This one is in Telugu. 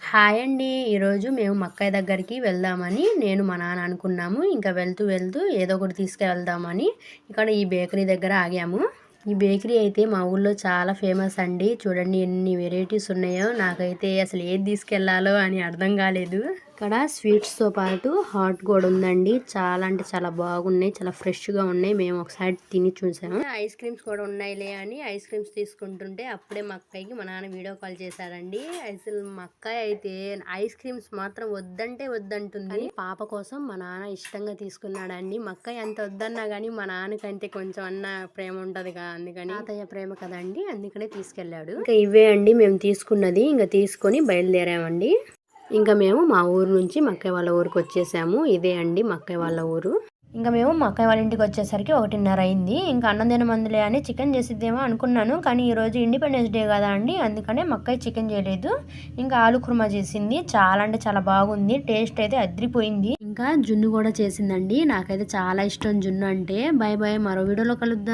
హాయ్ అండి. ఈరోజు మేము మక్కయ్య దగ్గరికి వెళ్దామని నేను మా నాన్న అనుకున్నాము. ఇంకా వెళ్తూ ఏదో ఒకటి తీసుకెళ్దామని ఇక్కడ ఈ బేకరీ దగ్గర ఆగాము. ఈ బేకరీ అయితే మా ఊళ్ళో చాలా ఫేమస్ అండి. చూడండి ఎన్ని వెరైటీస్ ఉన్నాయో. నాకైతే అసలు ఏది తీసుకెళ్లాలో అని అర్థం కాలేదు. ఇక్కడ స్వీట్స్తో పాటు హాట్ కూడా ఉందండి. చాలా అంటే చాలా బాగున్నాయి, చాలా ఫ్రెష్గా ఉన్నాయి. మేము ఒకసారి తిని చూసాము. ఐస్ క్రీమ్స్ కూడా ఉన్నాయిలే అని ఐస్ క్రీమ్స్ తీసుకుంటుంటే అప్పుడే మా అక్కయ్యకి మా నాన్న వీడియో కాల్ చేశారండి. అసలు మా అక్కయ్య అయితే ఐస్ క్రీమ్స్ మాత్రం వద్దంటే వద్దంటుంది. పాప కోసం మా నాన్న ఇష్టంగా తీసుకున్నాడండి. మా అక్కయ్య ఎంత వద్దన్నా కానీ మా నాన్నకంటే కొంచెం అన్న ప్రేమ ఉంటది కదా, అందుకని తాతయ్య ప్రేమ కదండి, అందుకనే తీసుకెళ్లాడు. ఇంకా ఇవే అండి మేము తీసుకున్నది. ఇంకా తీసుకొని బయలుదేరామండి. ఇంకా మేము మా ఊరు నుంచి మక్కయ్య వాళ్ళ ఊరికి వచ్చేసాము. ఇదే అండి మక్కయ్య వాళ్ళ ఊరు. ఇంకా మేము మా అక్కయ్య వాళ్ళ ఇంటికి వచ్చేసరికి 1:30 అయింది. ఇంకా అన్నం తినమందులే అని చికెన్ చేసిద్దేమో అనుకున్నాను, కానీ ఈరోజు ఇండిపెండెన్స్ డే కదా అండి, అందుకనే మా అక్కయ్య చికెన్ చేయలేదు. ఇంకా ఆలు కుర్మా చేసింది. చాలా అంటే చాలా బాగుంది. టేస్ట్ అయితే అద్రిపోయింది. ఇంకా జున్ను కూడా చేసిందండి. నాకైతే చాలా ఇష్టం జున్ను అంటే. బాయ్ బాయ్, మరో వీడియోలో కలుద్దాం.